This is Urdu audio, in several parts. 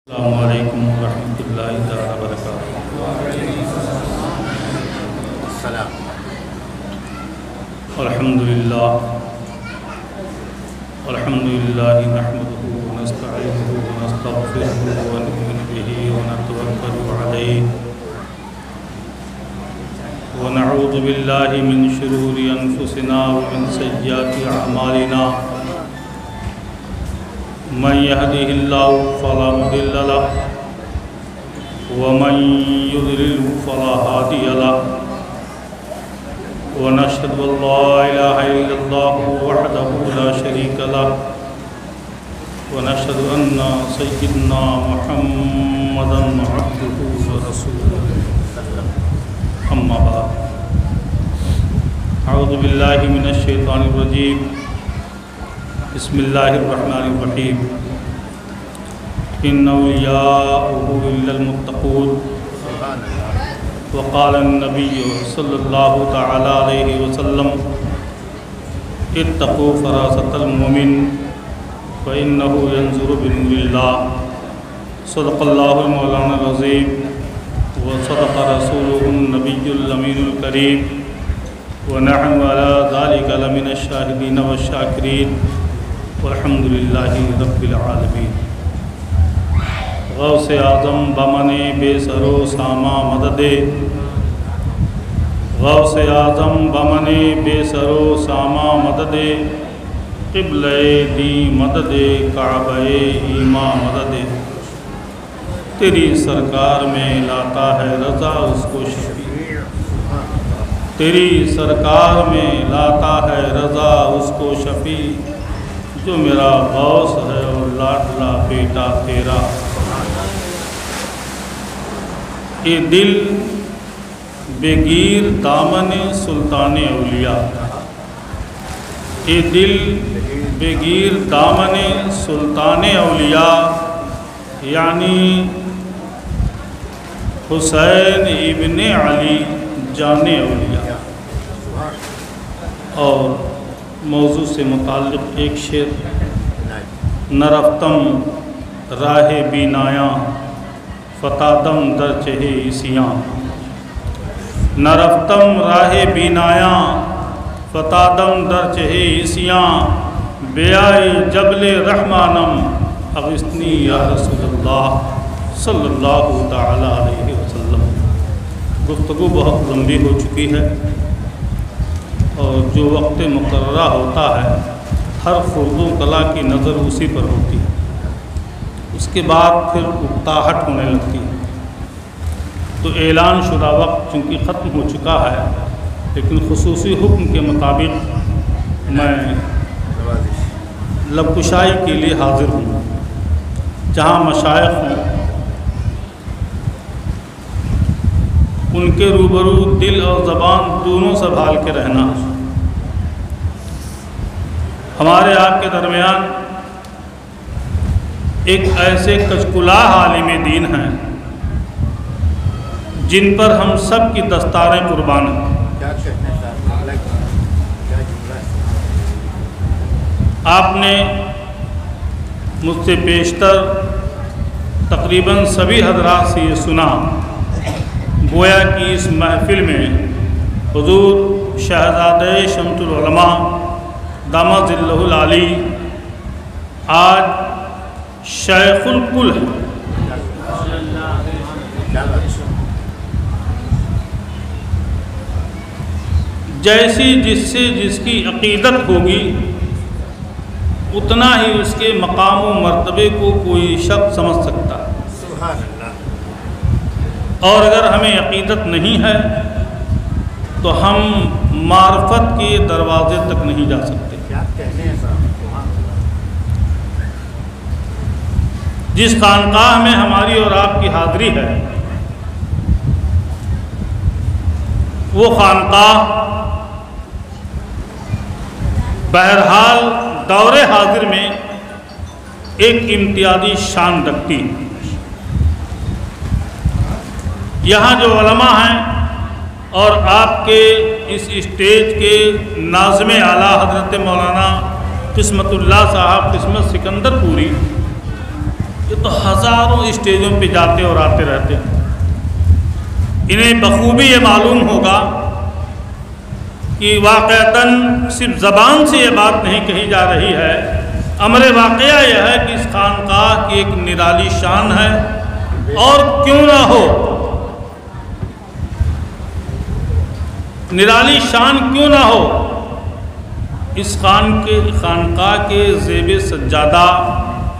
السلام علیکم ورحمۃ اللہ تعالیٰ وبرکاتہ۔ الحمدللہ نحمدہ ونستعینہ ونستغفرہ ونؤمن بہ ونتوکل علیہ ونعوذ باللہ من شرور انفسنا ومن سیئات اعمالنا من يهده الله فلا مضل له ومن يضلل فلا هادي له ونشهد أن لا إله إلا الله وحده لا شريك له ونشهد أن سيدنا محمدا عبده ورسوله أما بعد أعوذ بالله من الشيطان الرجيم بسم اللہ الرحمن الرحیم ان اولیاءہ الا المتقون وقال النبی صلی اللہ تعالی علیہ وسلم اتقوا فراست المؤمن فإنه ينظر بنور اللہ صدق اللہ المولانا العظیم وصدق رسولہ النبی الامین الکریم ونحن على ذلك لمن الشاہدین والشاکرین والحمد للہ رب العالمین۔ غوث اعظم بمن بے سر و ساما مدد، غوث اعظم بمن بے سر و ساما مدد، قبلہ دی مدد کعبہ ایما مدد، تیری سرکار میں لاتا ہے رضا اس کو شفیع، تیری سرکار میں لاتا ہے رضا اس کو شفیع، جو میرا غوث ہے اور لاڈلا بیٹا تیرا۔ اے دل بگیر دامن سلطان اولیاء، اے دل بگیر دامن سلطان اولیاء، یعنی حسین ابن علی جان اولیاء۔ اور موضوع سے متعلق ایک شعر، نہ رفتم راہ بینایاں فتادم در چہے عیسیاں، نہ رفتم راہ بینایاں فتادم در چہے عیسیاں، بیائی جبل رحمانم اغثنی یا رسول اللہ صلی اللہ تعالی علیہ وسلم۔ گفتگو بہت لمبی ہو چکی ہے اور جو وقت مقررہ ہوتا ہے ہر اردو کلا کی نظر اسی پر ہوتی ہے، اس کے بعد پھر اکتاہٹ ہونے لگتی ہے، تو اعلان شدہ وقت چونکہ ختم ہو چکا ہے، لیکن خصوصی حکم کے مطابق میں لب کشائی کے لیے حاضر ہوں۔ جہاں مشائخ ہوں ان کے روبرو دل اور زبان دونوں سنبھال کے رہنا۔ ہمارے آپ کے درمیان ایک ایسے کچکلاہ عالم دین ہیں جن پر ہم سب کی دستاریں قربان ہیں۔ آپ نے مجھ سے بیشتر تقریباً سبھی حضرات سے یہ سنا، گویا کہ اس محفل میں حضور شہزادہ شمس العلماء دامت ظلہ العالی آج شیخ الکل ہے۔ جیسی جس سے جس کی عقیدت ہوگی اتنا ہی اس کے مقام و مرتبے کو کوئی شخص سمجھ سکتا ہے، اور اگر ہمیں عقیدت نہیں ہے تو ہم معرفت کے دروازے تک نہیں جا سکتے۔ جس خانقاہ میں ہماری اور آپ کی حاضری ہے وہ خانقاہ بہرحال دور حاضر میں ایک امتیازی شان رکھتی ہے۔ یہاں جو علماء ہیں اور آپ کے اس اسٹیج کے ناظم اعلیٰ حضرت مولانا قسمت اللہ صاحب قسمت سکندر پوری، یہ تو ہزاروں اسٹیجوں پہ جاتے اور آتے رہتے ہیں، انہیں بخوبی یہ معلوم ہوگا کہ واقعتاً صرف زبان سے یہ بات نہیں کہی جا رہی ہے، امر واقعہ یہ ہے کہ اس خانقاہ کی ایک نرالی شان ہے، اور کیوں نہ ہو، نرالی شان کیوں نہ ہو، اس خانقاہ کے زیب سجادہ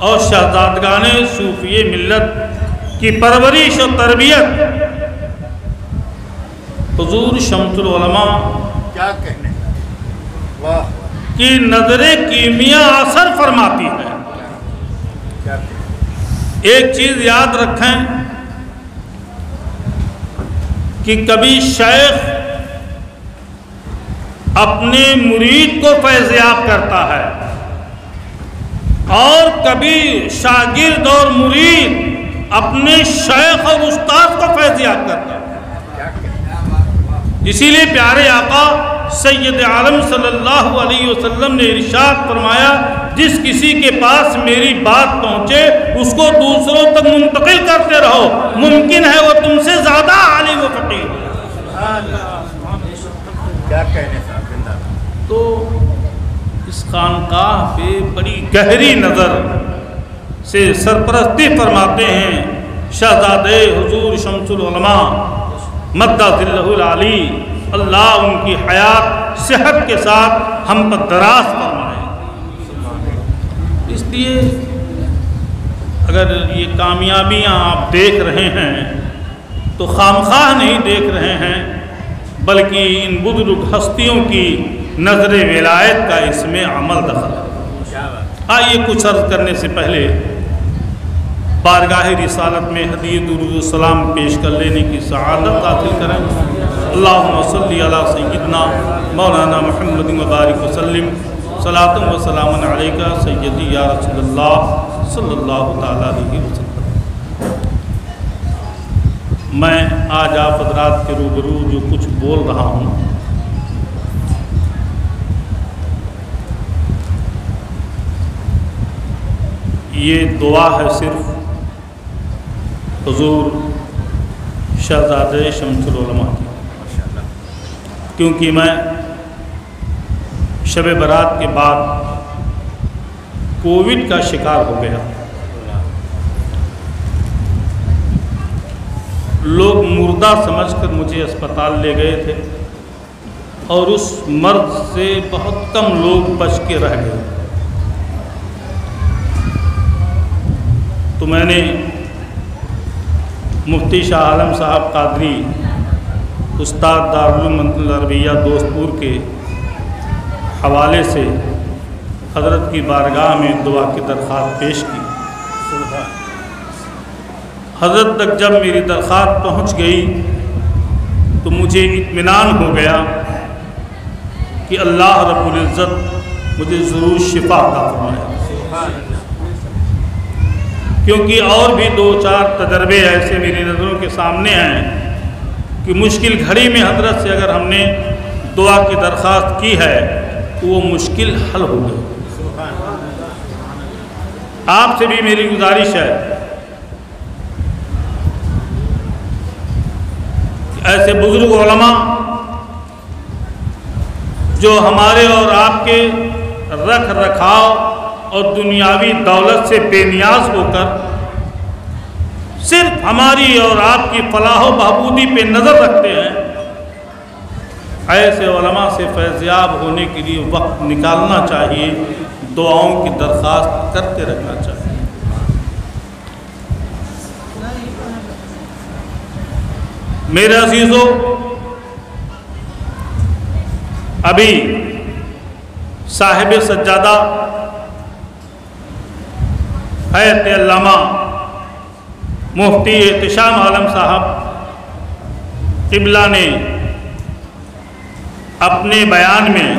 اور شہزادگان صوفی ملت کی پرورش و تربیت حضور شمس العلماء کیا کہنے، واہ کی نظر کیمیا اثر فرماتی ہے۔ کیا کہنے، ایک چیز یاد رکھیں کہ کبھی شیخ اپنے مرید کو فیضیاب کرتا ہے، اور کبھی شاگرد اور مرید اپنے شیخ اور استاد کو فیضیاب کرتا ہے۔ اسی لیے پیارے آقا سید عالم صلی اللہ علیہ وسلم نے ارشاد فرمایا، جس کسی کے پاس میری بات پہنچے اس کو دوسروں تک منتقل کرتے رہو، ممکن ہے وہ تم سے زیادہ عالم و فقیہ ہو۔ کیا کہنے صاحب، زندہ باد۔ تو اس خانقاہ پہ بڑی گہری نظر سے سرپرستی فرماتے ہیں شہزادے حضور شمس العلماء مدّ ظلہ العلی، اللہ ان کی حیات صحت کے ساتھ ہم پر دراز فرمائے۔ اس لیے اگر یہ کامیابیاں آپ دیکھ رہے ہیں تو خامخواہ نہیں دیکھ رہے ہیں، بلکہ ان بزرگ ہستیوں کی نظر ولایت کا اس میں عمل دخل ہے۔ آئیے کچھ عرض کرنے سے پہلے بارگاہ رسالت میں ہدیہ درود و سلام پیش کر لینے کی سعادت حاصل کریں۔ اللہم صلی علی سیدنا مولانا محمد مبارک وسلم، صلاۃ و سلام علیکہ سیدی یا رسول اللہ صلی اللہ تعالیٰ علیہ وسلم۔ میں آج آپ حضرات کے روبرو جو کچھ بول رہا ہوں، یہ دعا ہے صرف حضور شہزادے شمس العلماء کی، کیونکہ میں شب برات کے بعد کووڈ کا شکار ہو گیا۔ لوگ مردہ سمجھ کر مجھے اسپتال لے گئے تھے، اور اس مرض سے بہت کم لوگ بچ کے رہ گئے۔ تو میں نے مفتی شاہ عالم صاحب قادری، استاد دارالعلوم العربیہ دوستپور کے حوالے سے حضرت کی بارگاہ میں دعا کی درخواست پیش کی۔ حضرت تک جب میری درخواست پہنچ گئی تو مجھے اطمینان ہو گیا کہ اللہ رب العزت مجھے ضرور شفا عطا فرمائے، کیونکہ اور بھی 2-4 تجربے ایسے میری نظروں کے سامنے ہیں کہ مشکل گھڑی میں حضرت سے اگر ہم نے دعا کی درخواست کی ہے تو وہ مشکل حل ہو گئی۔ آپ سے بھی میری گزارش ہے کہ ایسے بزرگ علماء جو ہمارے اور آپ کے رکھ رکھاؤ اور دنیاوی دولت سے بے نیاز ہو کر صرف ہماری اور آپ کی فلاح و بہبودی پہ نظر رکھتے ہیں، ایسے علماء سے فیضیاب ہونے کے لیے وقت نکالنا چاہیے، دعاؤں کی درخواست کرتے رہنا چاہیے۔ میرے عزیزوں، ابھی صاحب سجادہ حیات علامہ مفتی احتشام عالم صاحب قبلہ نے اپنے بیان میں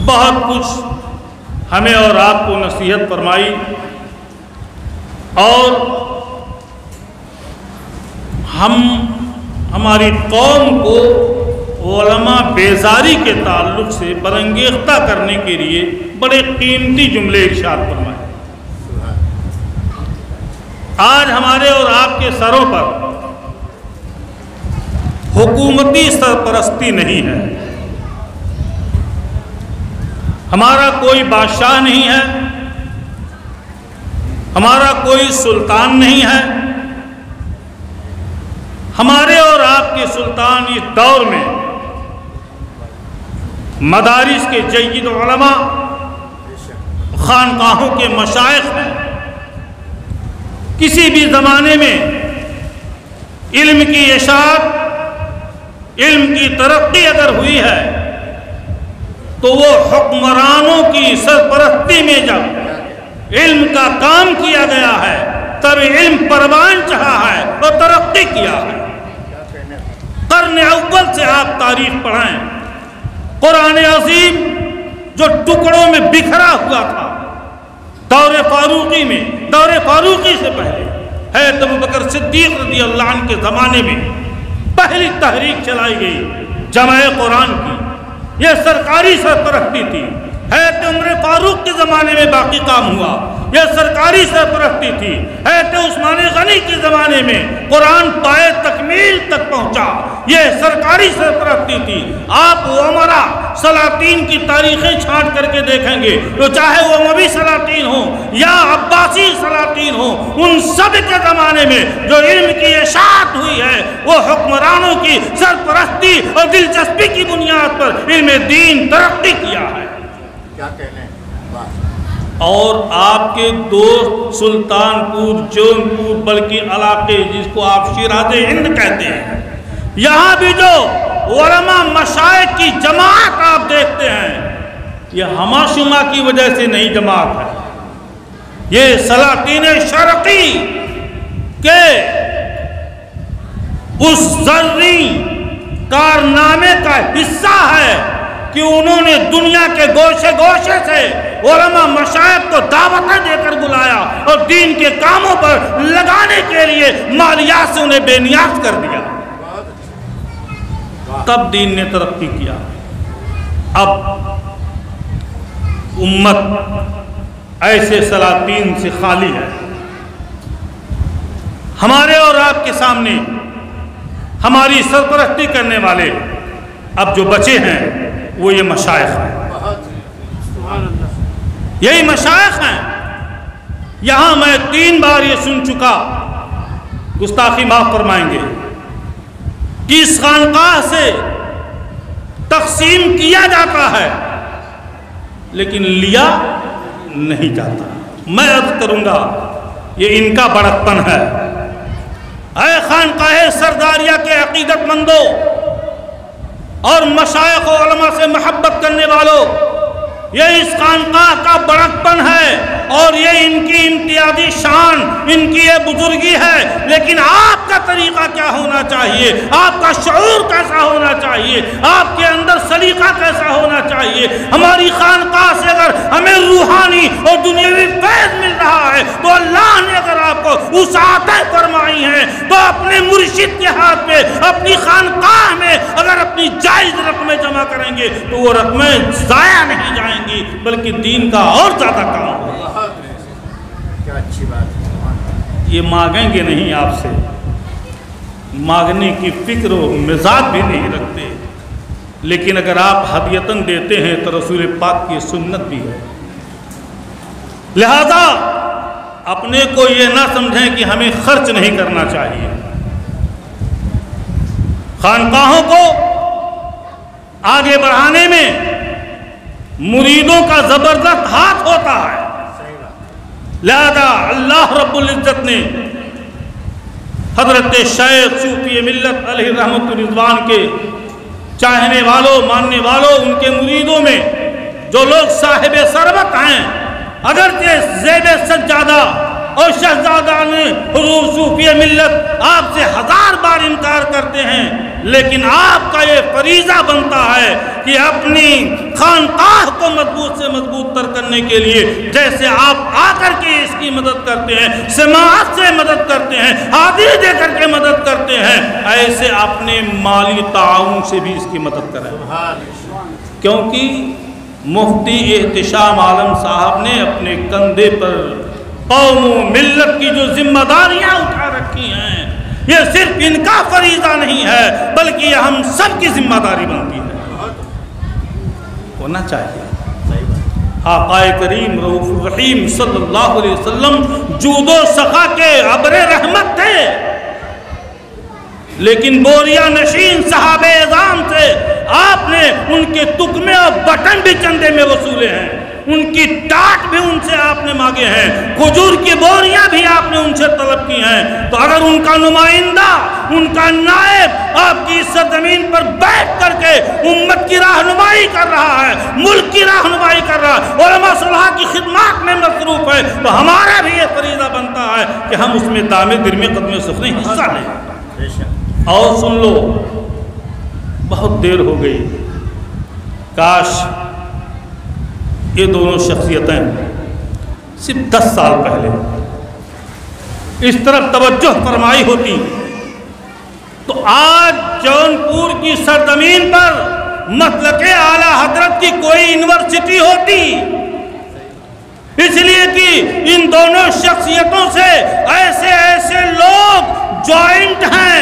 بہت کچھ ہمیں اور آپ کو نصیحت فرمائی، اور ہماری قوم کو علماء بیزاری کے تعلق سے برانگیختہ کرنے کے لیے بڑے قیمتی جملے ارشاد فرمائے۔ آج ہمارے اور آپ کے سروں پر حکومتی سرپرستی نہیں ہے. ہمارا کوئی بادشاہ نہیں ہے، ہمارا کوئی سلطان نہیں ہے. ہمارے اور آپ کے سلطان اس دور میں مدارس کے جید علماء، خانقاہوں کے مشائخ ہیں. کسی بھی زمانے میں علم کی اشاعت، علم کی ترقی اگر ہوئی ہے تو وہ حکمرانوں کی سرپرستی میں جب علم کا کام کیا گیا ہے تب علم پروان چڑھا ہے اور ترقی کیا ہے. قرن اول سے آپ تاریخ پڑھائیں، قرآن عظیم جو ٹکڑوں میں بکھرا ہوا تھا دور فاروقی میں، دور فاروقی سے پہلے حضرت ابوبکر صدیق رضی اللہ عنہ کے زمانے میں پہلی تحریک چلائی گئی جمع قرآن کی. یہ سرکاری سرپرستی تھی. حضرت عمر فاروق کے زمانے میں باقی کام ہوا، یہ سرکاری سرپرستی تھی. حضرت عثمان غنی کے زمانے میں قرآن پائے تکمیل تک پہنچا، یہ سرکاری سرپرستی تھی. آپ عمرا سلاطین کی تاریخیں چھانٹ کر کے دیکھیں گے تو چاہے وہ اموی سلاطین ہوں یا عباسی سلاطین ہوں، ان سب کے زمانے میں جو علم کی اشاعت ہوئی ہے وہ حکمرانوں کی سرپرستی اور دلچسپی کی بنیاد پر علم دین ترقی کیا ہے. کیا کہنے اور آپ کے دوست سلطان پور، جون پور بلکہ علاقے جس کو آپ شیراز ہند کہتے ہیں، یہاں بھی جو علماء مشائخ کی جماعت آپ دیکھتے ہیں یہ ہما شما کی وجہ سے نہیں جماعت ہے، یہ سلاطین شرقی کے اس ذری کارنامے کا حصہ ہے کہ انہوں نے دنیا کے گوشے گوشے سے علماء مشائخ کو دعوتیں دے کر بلایا اور دین کے کاموں پر لگانے کے لیے مالیات سے انہیں بے نیاز کر دیا. تب دین نے ترقی کیا. اب امت ایسے سلاطین سے خالی ہے. ہمارے اور آپ کے سامنے ہماری سرپرستی کرنے والے اب جو بچے ہیں وہ یہ مشائخ ہیں. یہی مشائخ ہیں. یہاں میں 3 بار یہ سن چکا، گستاخی معاف فرمائیں گے، کہ اس خانقاہ سے تقسیم کیا جاتا ہے لیکن لیا نہیں جاتا. میں عرض کروں گا یہ ان کا بڑکپن ہے. اے خانقاہ سرداریہ کے عقیدت مندوں اور مشائخ و علماء سے محبت کرنے والوں، یہ اس خانقاہ کا بڑکپن ہے اور یہ ان کی امتیازی شان، ان کی یہ بزرگی ہے. لیکن آپ کا طریقہ کیا ہونا چاہیے، آپ کا شعور کیسا ہونا چاہیے، آپ کے اندر سلیقہ کیسا ہونا چاہیے. ہماری خانقاہ سے اگر ہمیں روحانی اور دنیاوی فیض مل رہا ہے تو اللہ نے اگر آپ کو وسعتیں فرمائی ہیں تو اپنے مرشد کے ہاتھ پہ اپنی خانقاہ میں اگر اپنی جائز رقمیں جمع کریں گے تو وہ رقمیں ضائع نہیں جائیں گی بلکہ دین کا اور زیادہ کام ہوگا. کیا اچھی بات ہے. یہ مانگیں گے نہیں آپ سے، مانگنے کی فکر و مزاج بھی نہیں رکھتے، لیکن اگر آپ ہدیتاً دیتے ہیں تو رسول پاک کی سنت بھی ہے. لہذا اپنے کو یہ نہ سمجھیں کہ ہمیں خرچ نہیں کرنا چاہیے. خانقاہوں کو آگے بڑھانے میں مریدوں کا زبردست ہاتھ ہوتا ہے. لہذا اللہ رب العزت نے حضرت شیخ صوفی ملت علیہ رحمت رضوان کے چاہنے والوں، ماننے والوں، ان کے مریدوں میں جو لوگ صاحب ثروت ہیں، اگرچہ زیب سجادہ اور شہزادہ نے حضور صوفی ملت آپ سے 1000 بار انکار کرتے ہیں، لیکن آپ کا یہ فریضہ بنتا ہے کہ اپنی خانقاہ کو مضبوط سے مضبوط تر کرنے کے لیے جیسے آپ آ کر کے اس کی مدد کرتے ہیں، سماعت سے مدد کرتے ہیں، حاضری دے کر کے مدد کرتے ہیں، ایسے اپنے مالی تعاون سے بھی اس کی مدد کریں. کیونکہ مفتی احتشام عالم صاحب نے اپنے کندھے پر قوم و ملت کی جو ذمہ داریاں اٹھا رکھی ہیں یہ صرف ان کا فریضہ نہیں ہے بلکہ یہ ہم سب کی ذمہ داری بنتی ہے، ہونا چاہیے۔ آقا کریم رؤوف الرحیم صلی اللہ علیہ وسلم جود و سخا کے ابر رحمت تھے، لیکن بوریا نشین صحابہ اعظام سے آپ نے ان کے تکمے اور بٹن بھی چندے میں وصولے ہیں، ان کی ٹاٹ بھی ان سے آپ نے مانگے ہیں، کھجور کی بوریاں بھی آپ نے ان سے طلب کی ہیں۔ تو اگر ان کا نمائندہ، ان کا نائب آپ کی سرزمین پر بیٹھ کر کے امت کی رہنمائی کر رہا ہے، ملک کی رہنمائی کر رہا ہے، علماء صلاح کی خدمات میں مصروف ہے، تو ہمارا بھی یہ فریضہ بنتا ہے کہ ہم اس میں دامِ درمِ قدمِ سخنِ حصہ لیں۔ اور سن لو، بہت دیر ہو گئی، کاش یہ دونوں شخصیتیں صرف 10 سال پہلے اس طرف توجہ فرمائی ہوتی تو آج جونپور کی سرزمین پر مسلک اعلیٰ حضرت کی کوئی یونیورسٹی ہوتی، اس لیے کہ ان دونوں شخصیتوں سے ایسے ایسے لوگ جوائنٹ ہیں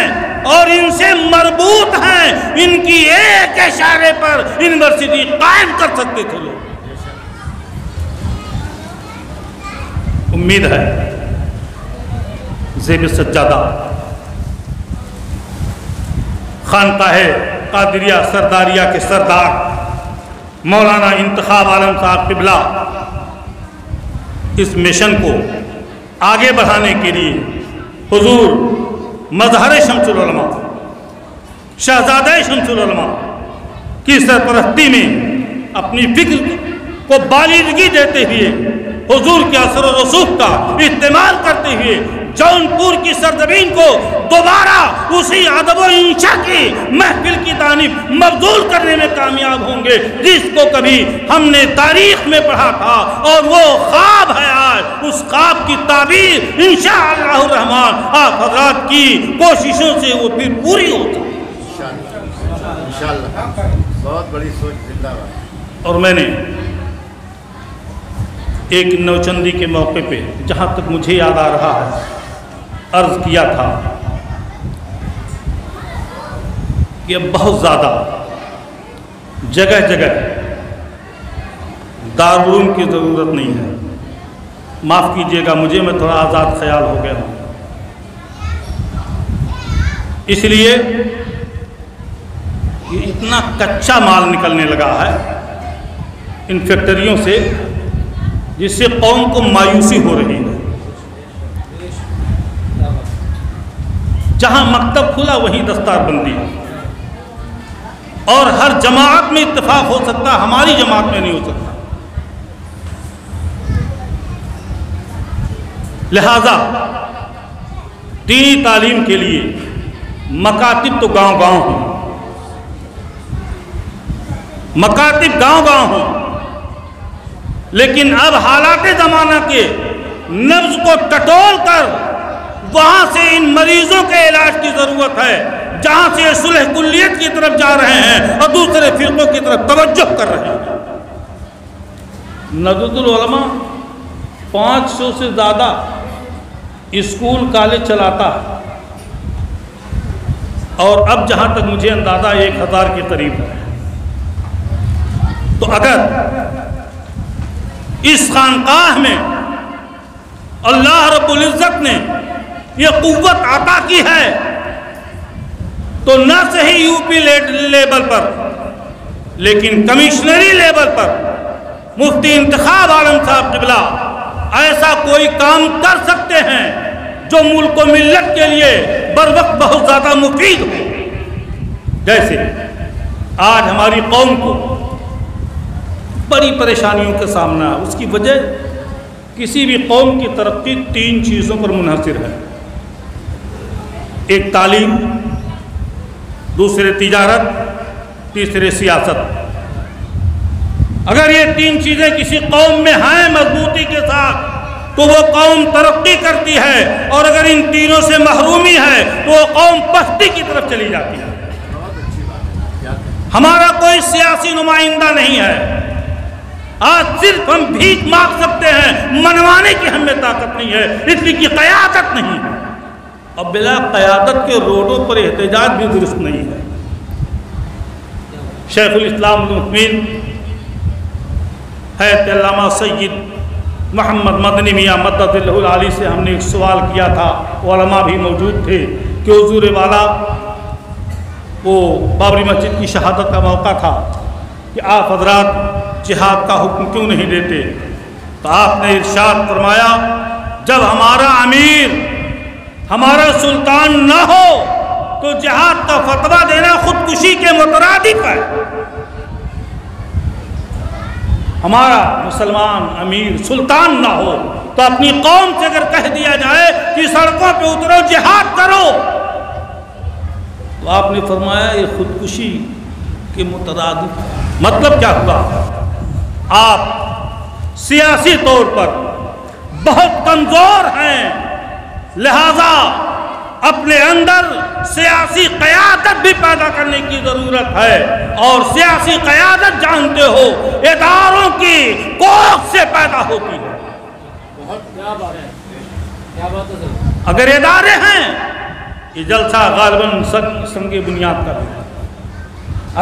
اور ان سے مربوط ہیں، ان کی ایک اشارے پر یونیورسٹی قائم کر سکتے تھے لوگ۔ امید ہے زیب سجادہ خانقاہ قادریہ سرداریہ کے سردار مولانا انتخاب عالم صاحب قبلہ اس مشن کو آگے بڑھانے کے لیے حضور مظہر شمس العلماء شہزادہ شمس العلماء کی سرپرستی میں اپنی فکر کو بالیدگی دیتے ہوئے حضور کے اثر و رسوخ کا استعمال کرتے ہوئے جونپور کی سرزمین کو دوبارہ اسی ادب و انشا کی محفل کی تعریف مبذول کرنے میں کامیاب ہوں گے جس کو کبھی ہم نے تاریخ میں پڑھا تھا، اور وہ خواب ہے آج، اس خواب کی تعبیر انشاءاللہ الرحمن آپ حضرات کی کوششوں سے وہ پھر پوری ہوتی ہے انشاءاللہ۔ بہت بڑی سوچ، زندہ باد۔ اور میں نے ایک نوچندی کے موقع پہ جہاں تک مجھے یاد آ رہا ہے عرض کیا تھا کہ بہت زیادہ جگہ جگہ دارالعلوم کی ضرورت نہیں ہے۔ معاف کیجئے گا مجھے، میں تھوڑا آزاد خیال ہو گیا ہوں، اس لیے کہ اتنا کچا مال نکلنے لگا ہے ان فیکٹریوں سے جس سے قوم کو مایوسی ہو رہی ہے۔ جہاں مکتب کھلا وہیں دستار بندی، اور ہر جماعت میں اتفاق ہو سکتا، ہماری جماعت میں نہیں ہو سکتا۔ لہذا دینی تعلیم کے لیے مکاتب تو گاؤں گاؤں ہوں، مکاتب گاؤں گاؤں ہوں، لیکن اب حالات زمانہ کے نبض کو ٹٹول کر وہاں سے ان مریضوں کے علاج کی ضرورت ہے جہاں سے صلح کلیت کی طرف جا رہے ہیں اور دوسرے فرقوں کی طرف توجہ کر رہے ہیں۔ ندوۃ العلماء 500 سے زیادہ اسکول کالج چلاتا ہے، اور اب جہاں تک مجھے اندازہ 1000 کے قریب ہے۔ تو اگر اس خانقاہ میں اللہ رب العزت نے یہ قوت عطا کی ہے تو نہ صحیح یو پی لیبل پر لیکن کمشنری لیبل پر مفتی انتخاب عالم صاحب قبلہ ایسا کوئی کام کر سکتے ہیں جو ملک و ملت کے لیے بر وقت بہت زیادہ مفید ہو۔ جیسے آج ہماری قوم کو بڑی پریشانیوں کا سامنا ہے، اس کی وجہ کسی بھی قوم کی ترقی 3 چیزوں پر منحصر ہے: ایک تعلیم، دوسرے تجارت، تیسرے سیاست۔ اگر یہ 3 چیزیں کسی قوم میں ہیں مضبوطی کے ساتھ تو وہ قوم ترقی کرتی ہے، اور اگر ان تینوں سے محرومی ہے تو وہ قوم پستی کی طرف چلی جاتی ہے۔ ہمارا کوئی سیاسی نمائندہ نہیں ہے، آج صرف ہم بھیک مانگ سکتے ہیں، منوانے کی ہمیں طاقت نہیں ہے، اس لیے کہ قیادت نہیں ہے، اور بلا قیادت کے روڈوں پر احتجاج بھی درست نہیں ہے۔ شیخ الاسلام المسلمین حضرت علامہ سید محمد مدنی میاں مدد اللہ العالی سے ہم نے ایک سوال کیا تھا، علماء بھی موجود تھے، کہ حضور والا وہ بابری مسجد کی شہادت کا موقع تھا کہ آپ حضرات جہاد کا حکم کیوں نہیں دیتے؟ تو آپ نے ارشاد فرمایا جب ہمارا امیر ہمارا سلطان نہ ہو تو جہاد کا فتویٰ دینا خودکشی کے مترادف ہے۔ ہمارا مسلمان امیر سلطان نہ ہو تو اپنی قوم سے اگر کہہ دیا جائے کہ سڑکوں پہ اترو جہاد کرو، تو آپ نے فرمایا یہ خودکشی کے مترادف ہے۔ مطلب کیا ہوا؟ آپ سیاسی طور پر بہت کمزور ہیں، لہذا اپنے اندر سیاسی قیادت بھی پیدا کرنے کی ضرورت ہے، اور سیاسی قیادت جانتے ہو اداروں کی کوکھ سے پیدا ہوتی ہے۔ اگر ادارے ہیں، یہ جلسہ غالباً سنگ بنیاد کا ہے،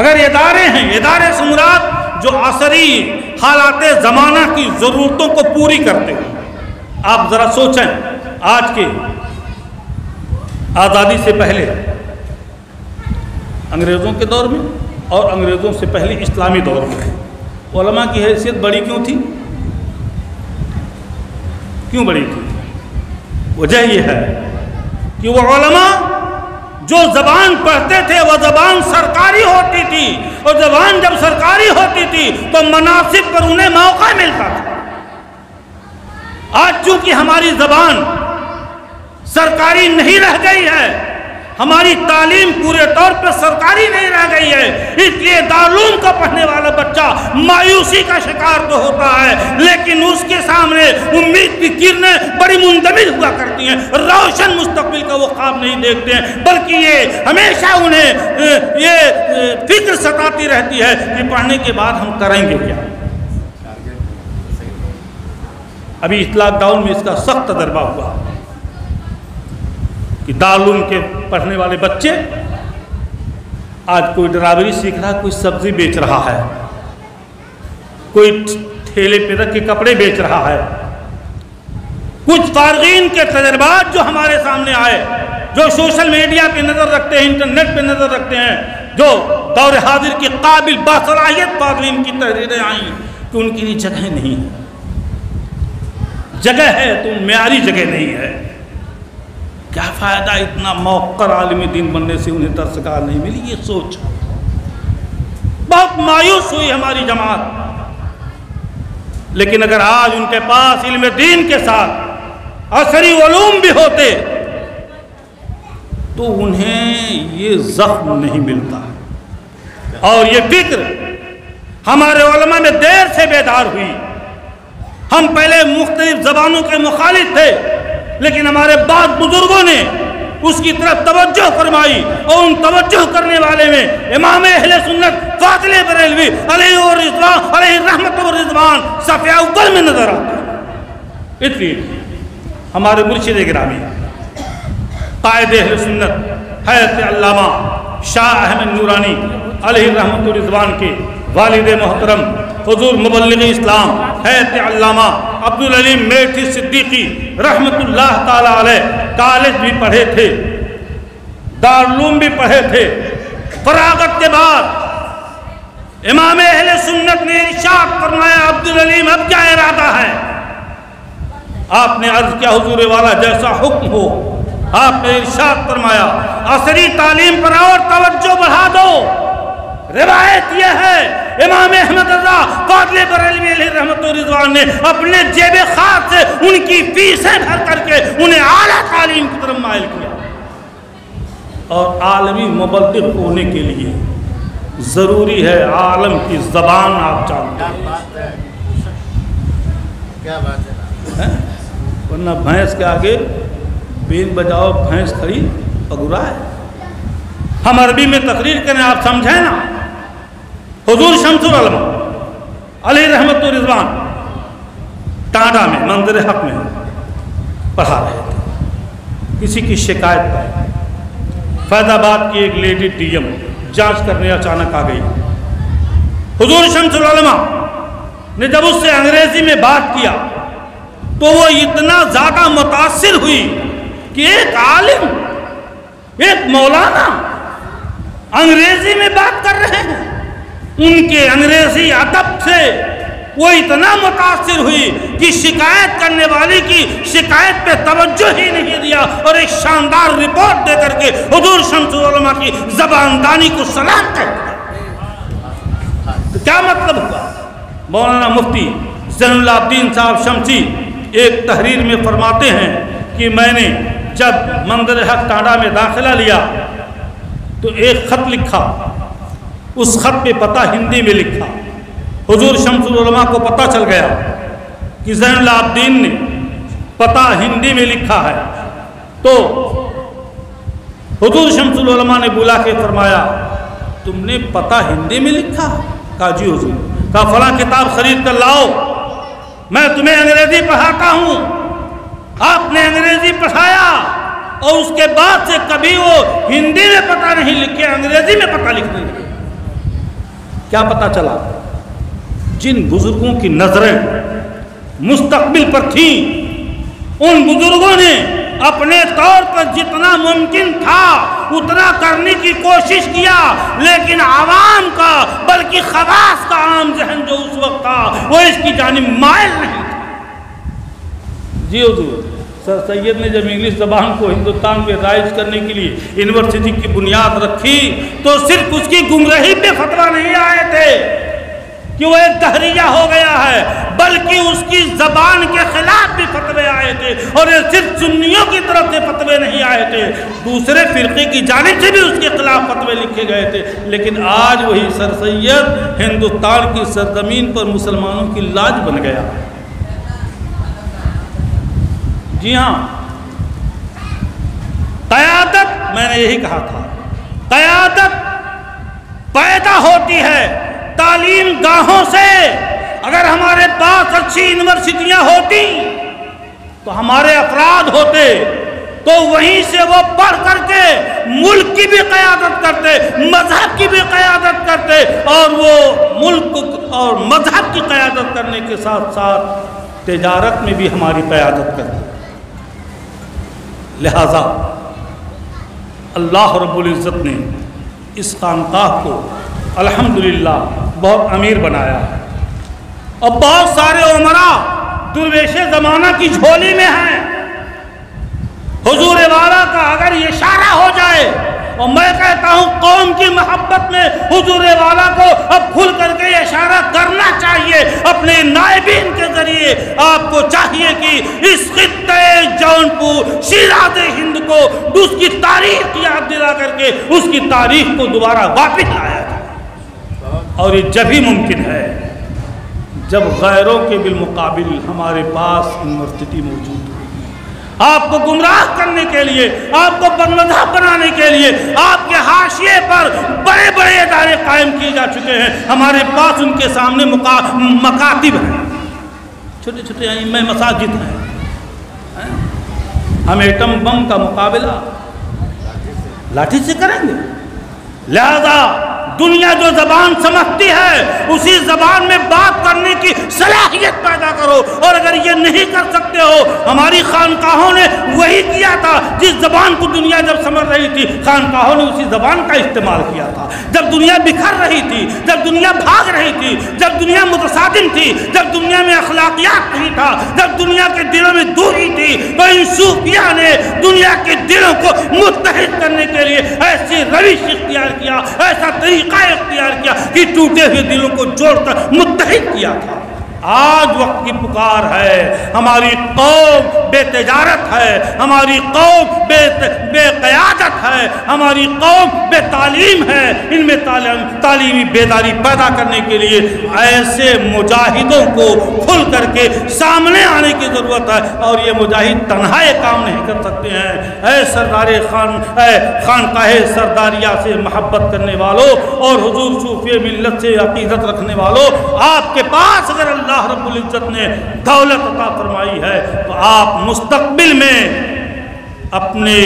اگر ادارے ہیں، ادارے سے مراد جو عصری حالات زمانہ کی ضرورتوں کو پوری کرتے ہیں۔ آپ ذرا سوچیں، آج کے آزادی سے پہلے انگریزوں کے دور میں اور انگریزوں سے پہلے اسلامی دور میں علماء کی حیثیت بڑی کیوں تھی؟ کیوں بڑی تھی؟ وجہ یہ ہے کہ وہ علماء جو زبان پڑھتے تھے وہ زبان سرکاری ہوتی تھی، اور زبان جب سرکاری ہوتی تھی تو مناصب پر انہیں موقع ملتا تھا۔ آج چونکہ ہماری زبان سرکاری نہیں رہ گئی ہے، ہماری تعلیم پورے طور پر سرکاری نہیں رہ گئی ہے، اس لیے دارالعلوم کا پڑھنے والا بچہ مایوسی کا شکار تو ہوتا ہے، لیکن اس کے سامنے امید کی کرنیں بڑی مندمج ہوا کرتی ہیں، روشن مستقبل کا وہ خواب نہیں دیکھتے ہیں، بلکہ یہ ہمیشہ انہیں یہ فکر ستاتی رہتی ہے کہ پڑھنے کے بعد ہم کریں گے کیا۔ ابھی اس لاک ڈاؤن میں اس کا سخت تجربہ ہوا کہ دارالعلوم کے پڑھنے والے بچے آج کوئی ڈرائیوری سیکھ رہا ہے، کوئی سبزی بیچ رہا ہے، کوئی ٹھیلے پہ رکھ کے کپڑے بیچ رہا ہے۔ کچھ فارغین کے تجربات جو ہمارے سامنے آئے، جو سوشل میڈیا پہ نظر رکھتے ہیں، انٹرنیٹ پہ نظر رکھتے ہیں، جو دور حاضر کے قابل باصلاحیت فارغین کی تحریریں آئیں کہ ان کے لیے جگہ نہیں ہے، جگہ ہے تو معیاری جگہ نہیں ہے۔ کیا فائدہ اتنا موقر عالم دین بننے سے انہیں دستگاہ نہیں ملی؟ یہ سوچ بہت مایوس ہوئی ہماری جماعت۔ لیکن اگر آج ان کے پاس علم دین کے ساتھ عصری علوم بھی ہوتے تو انہیں یہ زخم نہیں ملتا، اور یہ فکر ہمارے علماء میں دیر سے بیدار ہوئی۔ ہم پہلے مختلف زبانوں کے مخالف تھے، لیکن ہمارے بعض بزرگوں نے اس کی طرف توجہ فرمائی، اور ان توجہ کرنے والے میں امام اہل سنت قاتل بریلوی علیہ الرضوان علیہ رحمت و رضوان صف اول میں نظر آتا ہے۔ اس لیے ہمارے مرشد گرامی قائد اہل سنت حضرت علامہ شاہ احمد نورانی علیہ رحمت و رضوان کے والد محترم حضور مبلغ اسلام حضرت علامہ عبدالعلیم میٹھی صدیقی رحمت اللہ تعالی علیہ کالج بھی پڑھے تھے، دارالعلوم بھی پڑھے تھے۔ فراغت کے بعد امام اہل سنت نے ارشاد فرمایا عبدالعلیم اب کیا ارادہ ہے؟ آپ نے عرض کیا حضور والا جیسا حکم ہو۔ آپ نے ارشاد فرمایا عصری تعلیم پر اور توجہ بڑھا دو۔ روایت یہ ہے امام احمد رضا قاتل بریلوی علیہ رحمت و رضوان نے اپنے جیب خاص سے ان کی فیسیں بھر کر کے انہیں اعلیٰ تعلیم کی طرف مائل کیا، اور عالمی مبلغ ہونے کے لیے ضروری ہے عالم کی زبان آپ جانتے ہیں۔ کیا بات ہے؟ ورنہ بھینس کے آگے بین بجاؤ بھینس کھڑی پگرا ہے۔ ہم عربی میں تقریر کریں، آپ سمجھیں نا۔ حضور شمس العلماء علیہ رحمت و رضوان ٹانڈا میں منظر حق میں پڑھا رہے تھے، کسی کی شکایت پر فیض آباد کی ایک لیڈی ڈی ایم جانچ کرنے اچانک آ گئی۔ حضور شمس العلماء نے جب اس سے انگریزی میں بات کیا تو وہ اتنا زیادہ متاثر ہوئی کہ ایک عالم، ایک مولانا انگریزی میں بات کر رہے ہیں۔ ان کے انگریزی ادب سے وہ اتنا متاثر ہوئی کہ شکایت کرنے والی کی شکایت پہ توجہ ہی نہیں دیا اور ایک شاندار رپورٹ دے کر کے حضور شمس العلماء کی زباندانی کو سلام کہہ دیا۔ تو کیا مطلب ہوا؟ مولانا مفتی زین العابدین صاحب شمسی ایک تحریر میں فرماتے ہیں کہ میں نے جب منظر حق ٹانڈا میں داخلہ لیا تو ایک خط لکھا، اس خط پہ پتہ ہندی میں لکھا۔ حضور شمس العلماء کو پتہ چل گیا کہ زین العابدین نے پتہ ہندی میں لکھا ہے، تو حضور شمس العلماء نے بلا کے فرمایا تم نے پتہ ہندی میں لکھا؟ کہا جی حضور۔ کہا فلاں کتاب خرید کر لاؤ، میں تمہیں انگریزی پڑھاتا ہوں۔ آپ نے انگریزی پڑھایا اور اس کے بعد سے کبھی وہ ہندی میں پتہ نہیں لکھے، انگریزی میں پتہ لکھنے لگے۔ کیا پتہ چلا؟ جن بزرگوں کی نظریں مستقبل پر تھیں، ان بزرگوں نے اپنے طور پر جتنا ممکن تھا اتنا کرنے کی کوشش کیا، لیکن عوام کا بلکہ خواص کا عام ذہن جو اس وقت تھا وہ اس کی جانب مائل نہیں تھا۔ جی حضور، سر سید نے جب انگلش زبان کو ہندوستان میں رائج کرنے کے لیے یونیورسٹی کی بنیاد رکھی تو صرف اس کی گمراہی پہ فتویٰ نہیں آئے تھے کہ وہ ایک دہریہ ہو گیا ہے، بلکہ اس کی زبان کے خلاف بھی فتوے آئے تھے، اور یہ صرف سنیوں کی طرف سے فتوے نہیں آئے تھے، دوسرے فرقے کی جانب سے بھی اس کے خلاف فتوے لکھے گئے تھے۔ لیکن آج وہی سر سید ہندوستان کی سرزمین پر مسلمانوں کی لاج بن گیا۔ جی ہاں، قیادت، میں نے یہی کہا تھا، قیادت پیدا ہوتی ہے تعلیم گاہوں سے۔ اگر ہمارے پاس اچھی یونیورسٹیاں ہوتی تو ہمارے افراد ہوتے تو وہیں سے وہ پڑھ کر کے ملک کی بھی قیادت کرتے، مذہب کی بھی قیادت کرتے، اور وہ ملک اور مذہب کی قیادت کرنے کے ساتھ ساتھ تجارت میں بھی ہماری قیادت کرتے۔ لہذا اللہ رب العزت نے اس خانقاہ کو الحمدللہ بہت امیر بنایا ہے، اور بہت سارے عمراء درویش زمانہ کی جھولی میں ہیں۔ حضور والا کا اگر یہ اشارہ ہو جائے، اور میں کہتا ہوں قوم کی محبت میں حضور والا کو اب کھل کر کے یہ اشارہ کرنا چاہیے، اپنے نائبین کے ذریعے آپ کو چاہیے کہ اس خطے جونپور شیراز ہند کو اس کی تاریخ کی یاد دلا کر کے اس کی تاریخ کو دوبارہ واپس لایا جائے۔ اور یہ جب ہی ممکن ہے جب غیروں کے بالمقابل ہمارے پاس یونیورسٹی موجود ہو۔ آپ کو گمراہ کرنے کے لیے، آپ کو بدمذہب بنانے کے لیے آپ کے حاشیے پر بڑے بڑے ادارے قائم کیے جا چکے ہیں۔ ہمارے پاس ان کے سامنے مکاتب ہیں، چھوٹے چھوٹے ائمہ مساجد ہیں۔ ہم ایٹم بم کا مقابلہ لاٹھی سے کریں گے؟ لہذا دنیا جو زبان سمجھتی ہے اسی زبان میں بات کرنے کی صلاحیت پیدا کرو، اور اگر یہ نہیں کر سکتے ہو، ہماری خانقاہوں نے وہی کیا تھا جس زبان کو دنیا جب سمجھ رہی تھی، خانقاہوں نے اسی زبان کا استعمال کیا تھا۔ جب دنیا بکھر رہی تھی، جب دنیا بھاگ رہی تھی، جب دنیا متصادم تھی، جب دنیا میں اخلاقیات نہیں تھا، جب دنیا کے دلوں میں دوری تھی، تو ان صوفیاء نے دنیا کے دلوں کو متحد کرنے کے لیے ایسی روش اختیار کیا، ایسا طریقہ اختیار کیا کہ ٹوٹے ہوئے دلوں کو جوڑ کر متحد کیا تھا۔ آج وقت کی پکار ہے، ہماری قوم بے تجارت ہے، ہماری قوم بے قیادت ہے، ہماری قوم بے تعلیم ہے، ان میں تعلیمی بیداری پیدا کرنے کے لیے ایسے مجاہدوں کو کھل کر کے سامنے آنے کی ضرورت ہے، اور یہ مجاہد تنہا یہ کام نہیں کر سکتے ہیں۔ اے سردار خانقاہ سرداریہ سے محبت کرنے والوں اور حضور صوفی ملت سے عقیدت رکھنے والوں، آپ کے پاس اگر اللہ رب العزت نے دولت عطا فرمائی ہے تو آپ مستقبل میں اپنے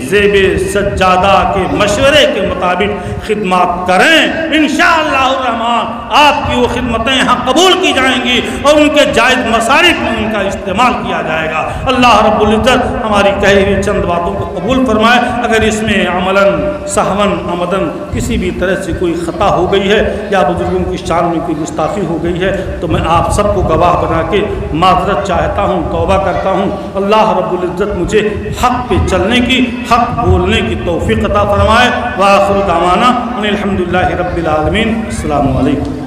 زیب سجادہ کے مشورے کے مطابق خدمات کریں، انشاءاللہ الرحمن آپ کی وہ خدمتیں یہاں قبول کی جائیں گی اور ان کے جائز مصارف میں ان کا استعمال کیا جائے گا۔ اللہ رب العزت ہماری کہی ہوئی چند باتوں کو قبول فرمائے، اگر اس میں عملاً سہواً عمداً کسی بھی طرح سے کوئی خطا ہو گئی ہے یا بزرگوں کی شان میں کوئی گستاخی ہو گئی ہے تو میں آپ سب کو گواہ بنا کے معذرت چاہتا ہوں، توبہ کرتا ہوں۔ اللہ رب العزت مجھے حق پہ چلنے کی، حق بولنے کی توفیق عطا فرمائے۔ وآخر دعوانا ان الحمدللہ رب العالمین۔ السلام علیکم۔